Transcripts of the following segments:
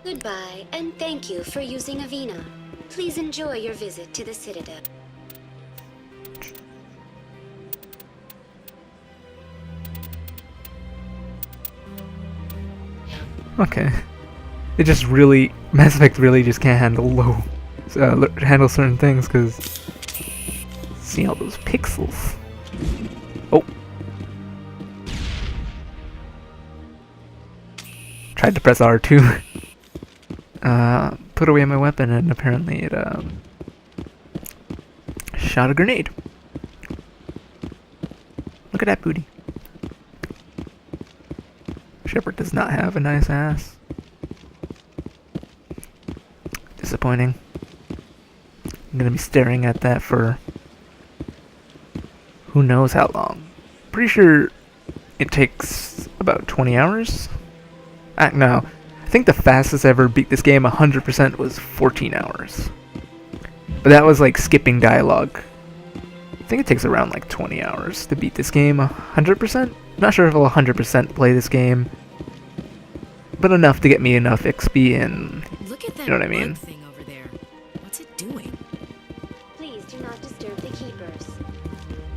Goodbye, and thank you for using Avina. Please enjoy your visit to the Citadel. Okay. It just really, Mass Effect really just can't handle handle certain things, because see all those pixels. Oh. Tried to press R2. Put away my weapon, and apparently it shot a grenade. Look at that booty. Shepard does not have a nice ass. Disappointing. I'm gonna be staring at that for who knows how long. Pretty sure it takes about 20 hours. No, I think the fastest I ever beat this game 100% was 14 hours. But that was like skipping dialogue. I think it takes around like 20 hours to beat this game 100%. Not sure if I'll 100% play this game, but enough to get me enough XP and Look at that, you know what I mean. thing over there. What's it doing? Please do not disturb the keepers.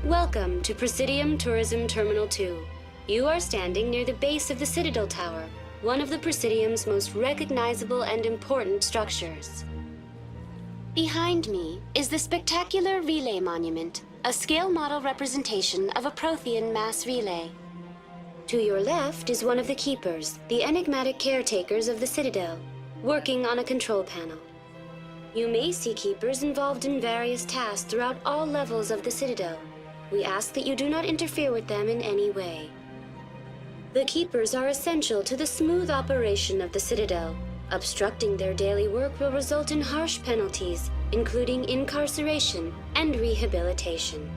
Welcome to Presidium Tourism Terminal 2. You are standing near the base of the Citadel Tower, one of the Presidium's most recognizable and important structures. Behind me is the spectacular Relay Monument, a scale model representation of a Prothean mass relay. To your left is one of the Keepers, the enigmatic caretakers of the Citadel, working on a control panel. You may see Keepers involved in various tasks throughout all levels of the Citadel. We ask that you do not interfere with them in any way. The Keepers are essential to the smooth operation of the Citadel. Obstructing their daily work will result in harsh penalties, including incarceration and rehabilitation.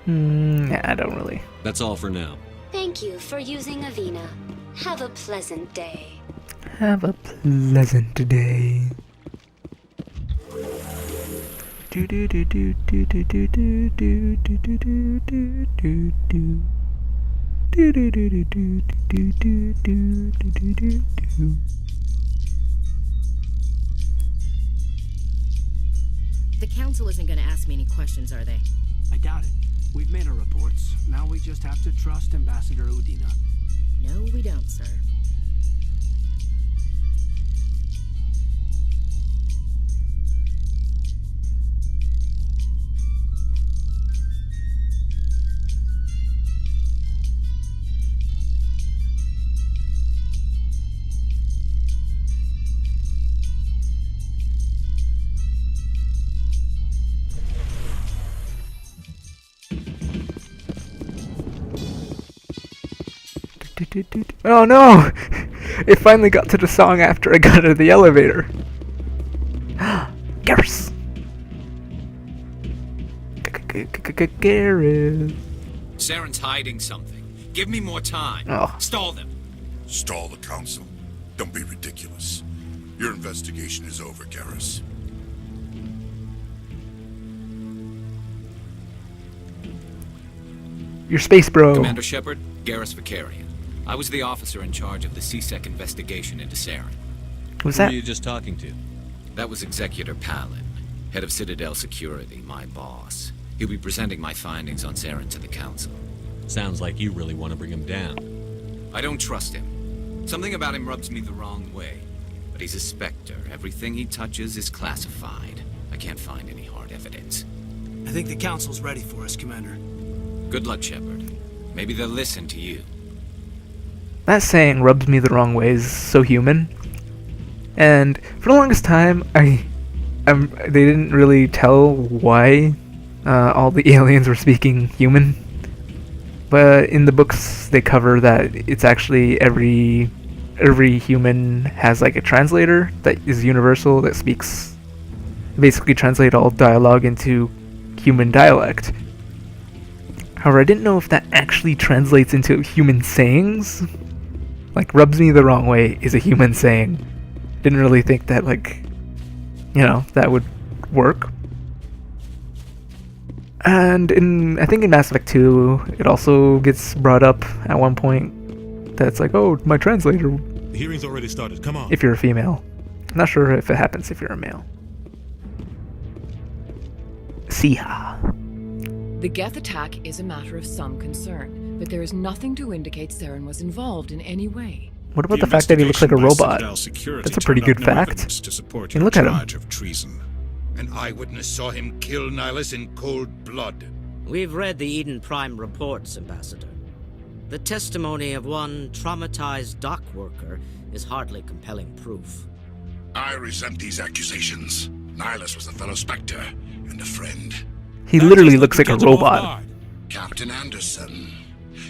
Yeah, I don't really. That's all for now. Thank you for using Avina. Have a pleasant day. Have a pleasant day. Do do do do do do do do do do do do do do do. Do do do do do do do do do do do. The council isn't going to ask me any questions, are they? I doubt it. We've made our reports. Now we just have to trust Ambassador Udina. No, we don't, sir. Oh no! It finally got to the song after I got out of the elevator. Garrus! Garrus. Saren's hiding something. Give me more time. Oh. Stall them. Stall the council? Don't be ridiculous. Your investigation is over, Garrus. Your space bro. Commander Shepard, Garrus Vicarian. I was the officer in charge of the CSEC investigation into Saren. Who's Who that? were you just talking to? That was Executor Palin, head of Citadel Security, my boss. He'll be presenting my findings on Saren to the council. Sounds like you really want to bring him down. I don't trust him. Something about him rubs me the wrong way. But he's a Spectre. Everything he touches is classified. I can't find any hard evidence. I think the council's ready for us, Commander. Good luck, Shepard. Maybe they'll listen to you. That saying rubs me the wrong way is so human. And for the longest time, they didn't really tell why all the aliens were speaking human. But in the books, they cover that it's actually every human has like a translator that is universal that speaks, basically translate all dialogue into human dialect. However, I didn't know if that actually translates into human sayings. Like, rubs me the wrong way is a human saying. Didn't really think that, like, that would work. And I think in Mass Effect 2, it also gets brought up at one point. That's like, oh, my translator The hearing's already started. Come on. if you're a female. I'm not sure if it happens if you're a male. See ya. The Geth attack is a matter of some concern, but there is nothing to indicate Saren was involved in any way. What about the fact that he looks like a robot? Security That's a pretty good turned up no fact. evidence to support And your look at him. charge of treason. An eyewitness saw him kill Nihilus in cold blood. We've read the Eden Prime reports, Ambassador. The testimony of one traumatized dock worker is hardly compelling proof. I resent these accusations. Nihilus was a fellow Spectre and a friend. He literally looks like a robot. Captain Anderson,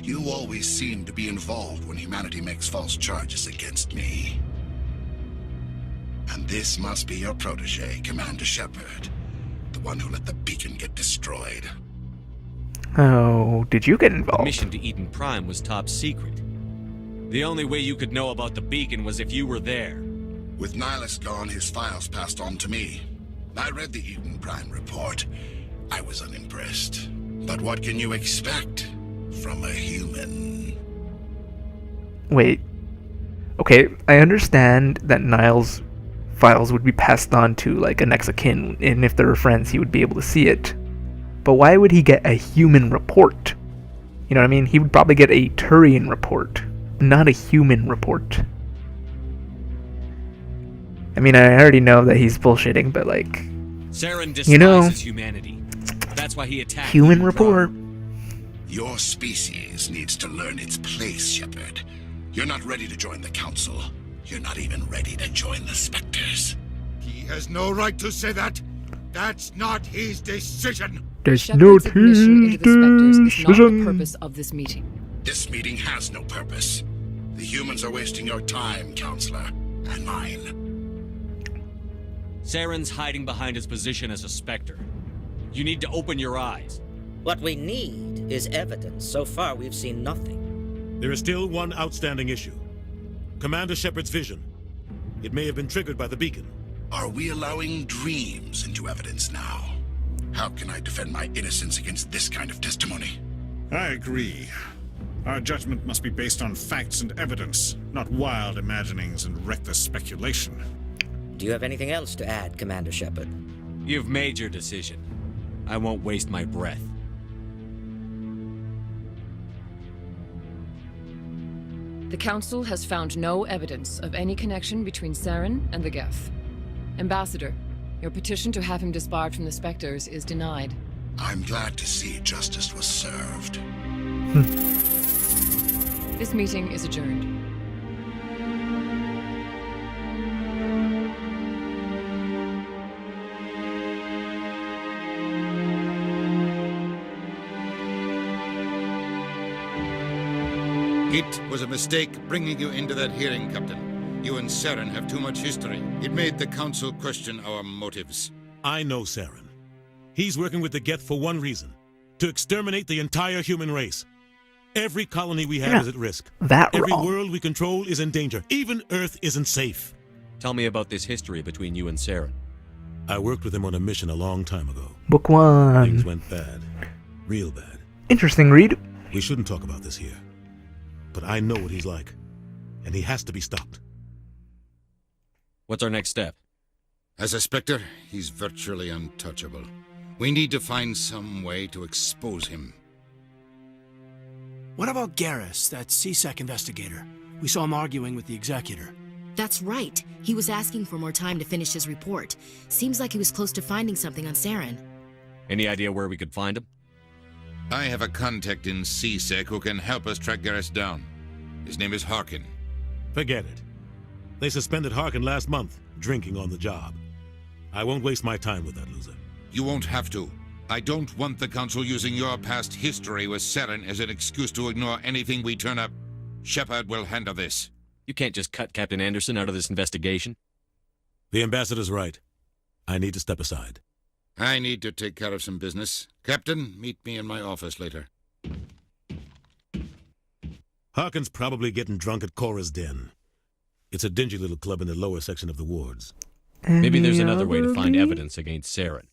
you always seem to be involved when humanity makes false charges against me. And this must be your protege, Commander Shepard. The one who let the beacon get destroyed. Oh, did you get The involved? mission to Eden Prime was top secret. The only way you could know about the beacon was if you were there. With Nihilus gone, his files passed on to me. I read the Eden Prime report. I was unimpressed. But what can you expect from a human? Wait. Okay, I understand that Niles' files would be passed on to, like, a next of kin, and if they were friends, he would be able to see it. But why would he get a human report? You know what I mean? He would probably get a Turian report, not a human report. I mean, I already know that he's bullshitting, but, like, Saren despises you know, humanity. That's why he attacked human Eden report. Prime. Your species needs to learn its place, Shepard. You're not ready to join the Council. You're not even ready to join the Spectres. He has no right to say that. That's not his decision. There's no Shepard's admission into the Spectres is not the decision. purpose of this meeting. This meeting has no purpose. The humans are wasting your time, Counselor, and mine. Saren's hiding behind his position as a Spectre. You need to open your eyes. What we need is evidence. So far, we've seen nothing. There is still one outstanding issue. Commander Shepard's vision. It may have been triggered by the beacon. Are we allowing dreams into evidence now? How can I defend my innocence against this kind of testimony? I agree. Our judgment must be based on facts and evidence, not wild imaginings and reckless speculation. Do you have anything else to add, Commander Shepard? You've made your decision. I won't waste my breath. The Council has found no evidence of any connection between Saren and the Geth. Ambassador, your petition to have him disbarred from the Spectres is denied. I'm glad to see justice was served. This meeting is adjourned. It was a mistake bringing you into that hearing, Captain. You and Saren have too much history. It made the Council question our motives. I know Saren. He's working with the Geth for one reason. To exterminate the entire human race. Every colony we have is at risk. Every world we control is in danger. Even Earth isn't safe. Tell me about this history between you and Saren. I worked with him on a mission a long time ago. Book 1. Things went bad. Real bad. Interesting read. We shouldn't talk about this here. But I know what he's like. And he has to be stopped. What's our next step? As a Spectre, he's virtually untouchable. We need to find some way to expose him. What about Garrus, that CSEC investigator? We saw him arguing with the Executor. That's right. He was asking for more time to finish his report. Seems like he was close to finding something on Saren. Any idea where we could find him? I have a contact in CSEC who can help us track Garrus down. His name is Harkin. Forget it. They suspended Harkin last month, drinking on the job. I won't waste my time with that loser. You won't have to. I don't want the Council using your past history with Saren as an excuse to ignore anything we turn up. Shepard will handle this. You can't just cut Captain Anderson out of this investigation. The Ambassador's right. I need to step aside. I need to take care of some business. Captain, meet me in my office later. Harkin's probably getting drunk at Cora's Den. It's a dingy little club in the lower section of the wards. Maybe there's another way to find evidence against Saren.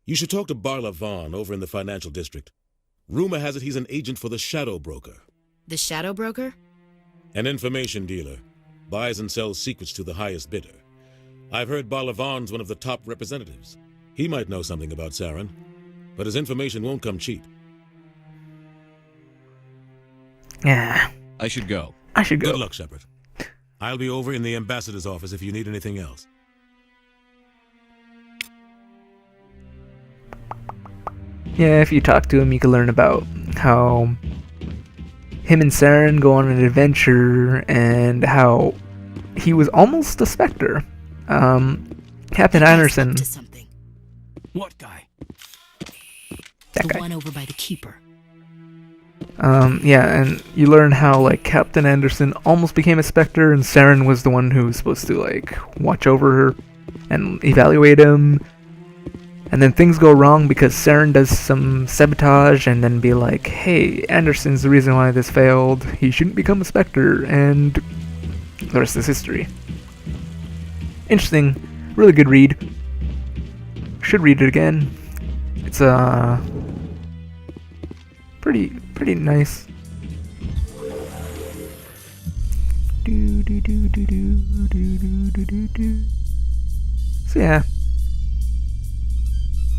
You should talk to Barla Vaughn over in the financial district. Rumor has it he's an agent for the Shadow Broker. The Shadow Broker? An information dealer. buys and sells secrets to the highest bidder. I've heard Balavan's one of the top representatives. He might know something about Saren, but his information won't come cheap. Yeah. I should go. Good luck, Shepard. I'll be over in the ambassador's office if you need anything else. Yeah, if you talk to him, you can learn about how him and Saren go on an adventure and how he was almost a Spectre. Captain Anderson. What guy? That the guy. one over by the keeper. Yeah, and you learn how, like, Captain Anderson almost became a Spectre, and Saren was the one who was supposed to, like, watch over her and evaluate him. And then things go wrong because Saren does some sabotage and then be like, hey, Anderson's the reason why this failed. He shouldn't become a Spectre, and the rest is history. Interesting. Really good read. Should read it again. It's pretty nice. So yeah,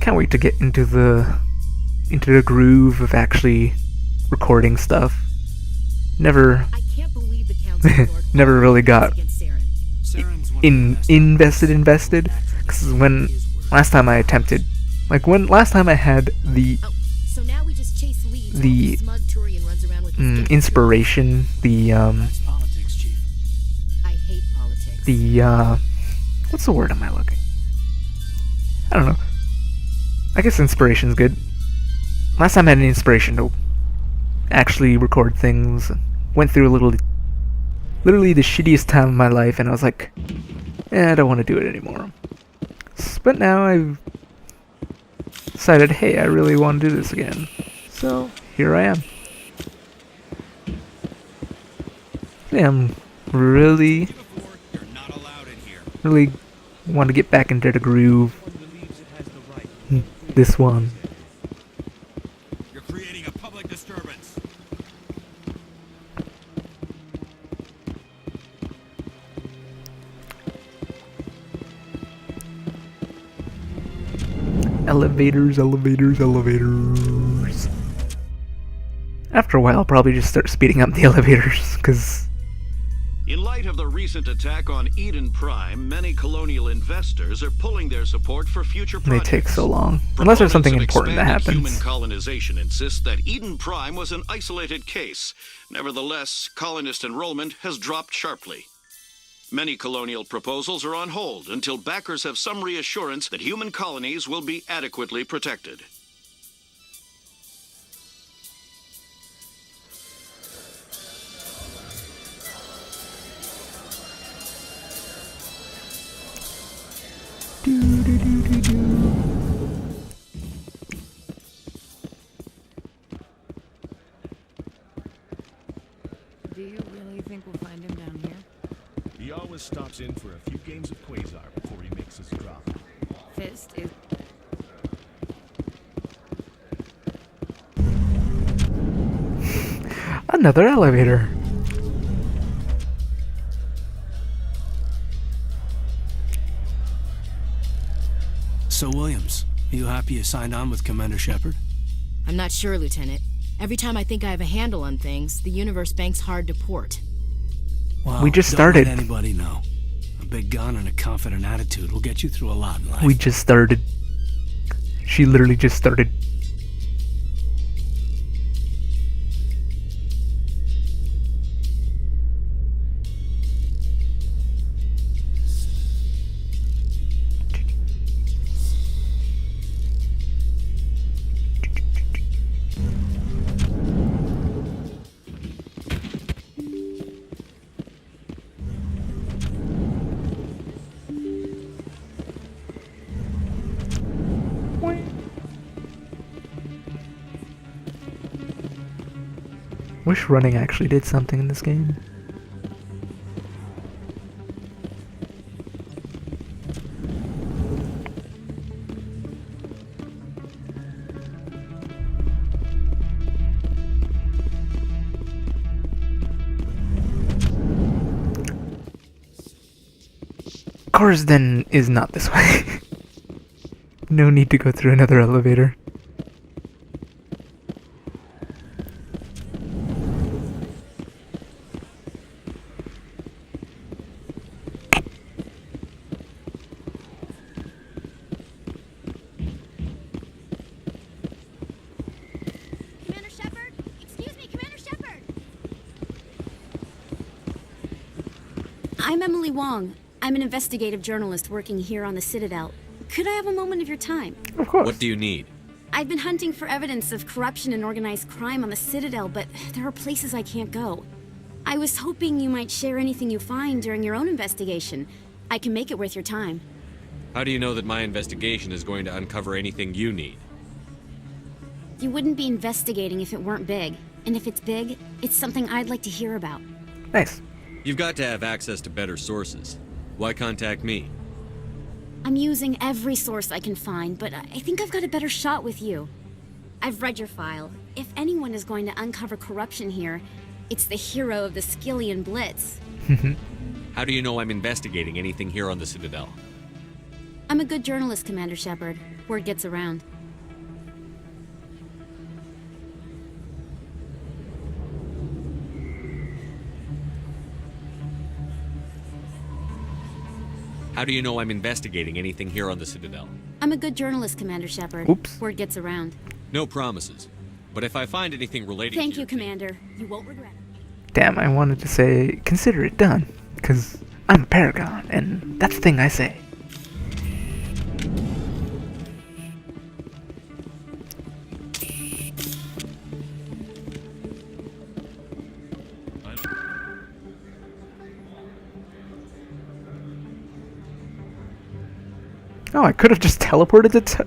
can't wait to get into the groove of actually recording stuff. Never never really got invested, because when last time I attempted, like when last time I had the inspiration, what's the word am I looking? I don't know. I guess inspiration's good. Last time I had an inspiration to actually record things. Went through literally the shittiest time of my life, and I was like, I don't want to do it anymore. But now I've decided, hey, I really want to do this again. So, here I am. Yeah, I'm really want to get back into the groove. This one. You're creating a public disturbance. Elevators. After a while, I'll probably just start speeding up the elevators, because in light of the recent attack on Eden Prime, many colonial investors are pulling their support for future projects. They take so long. Unless there's something important that happens. Human colonization insists that Eden Prime was an isolated case. Nevertheless, colonist enrollment has dropped sharply. Many colonial proposals are on hold until backers have some reassurance that human colonies will be adequately protected. Do you really think we'll find him down here? He always stops in for a few games of Quasar before he makes his drop. Fist is... Another elevator. So, Williams, are you happy you signed on with Commander Shepard? I'm not sure, Lieutenant. Every time I think I have a handle on things, the universe bank's hard to port. Well, we just started. Don't let anybody know. A big gun and a confident attitude will get you through a lot in life. We just started. She literally just started. Wish running actually did something in this game. Corsden is not this way. No need to go through another elevator. Commander Shepard? Excuse me, Commander Shepard! I'm Emily Wong. I'm an investigative journalist working here on the Citadel. Could I have a moment of your time? Of course. What do you need? I've been hunting for evidence of corruption and organized crime on the Citadel, but there are places I can't go. I was hoping you might share anything you find during your own investigation. I can make it worth your time. How do you know that my investigation is going to uncover anything you need? You wouldn't be investigating if it weren't big. And if it's big, it's something I'd like to hear about. Nice. You've got to have access to better sources. Why contact me? I'm using every source I can find, but I think I've got a better shot with you. I've read your file. If anyone is going to uncover corruption here, it's the hero of the Skillian Blitz. How do you know I'm investigating anything here on the Citadel? I'm a good journalist, Commander Shepard. Word gets around. How do you know I'm investigating anything here on the Citadel? I'm a good journalist, Commander Shepard. Oops. Word gets around. No promises. But if I find anything related Thank to you, Commander. You won't regret it. Damn, I wanted to say, consider it done. Because I'm a paragon, and that's the thing I say. Oh, I could have just teleported it.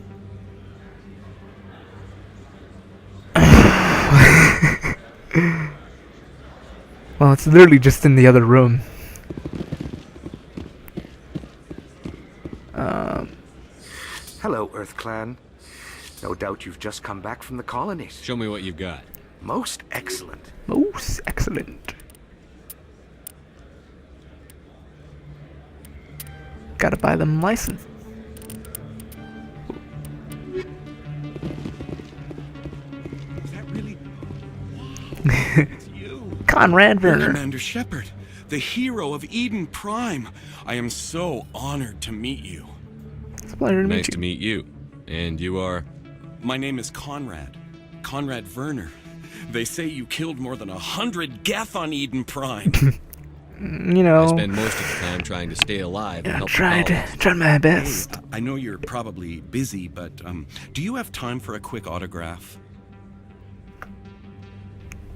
Well, it's literally just in the other room. Hello, Earth Clan. No doubt you've just come back from the colonies. Show me what you've got. Most excellent. Most excellent. Gotta buy them license. Is that really? It's you. Conrad Werner. Commander Shepard, the hero of Eden Prime. I am so honored to meet you. It's a pleasure to meet Nice you. to meet you. And you are? My name is Conrad. Conrad Werner. They say you killed more than 100 Geth on Eden Prime. You know, I spend most of the time trying to stay alive and help try my best. Hey, I know you're probably busy, but do you have time for a quick autograph?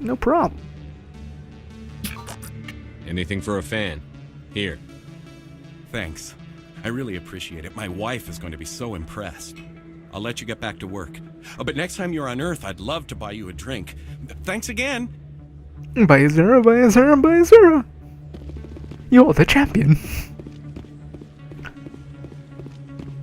No problem. Anything for a fan. Here. Thanks. I really appreciate it. My wife is going to be so impressed. I'll let you get back to work. But next time you're on Earth, I'd love to buy you a drink. Thanks again. Buy a Zara, buy a Zara, buy a Zara. You're the champion.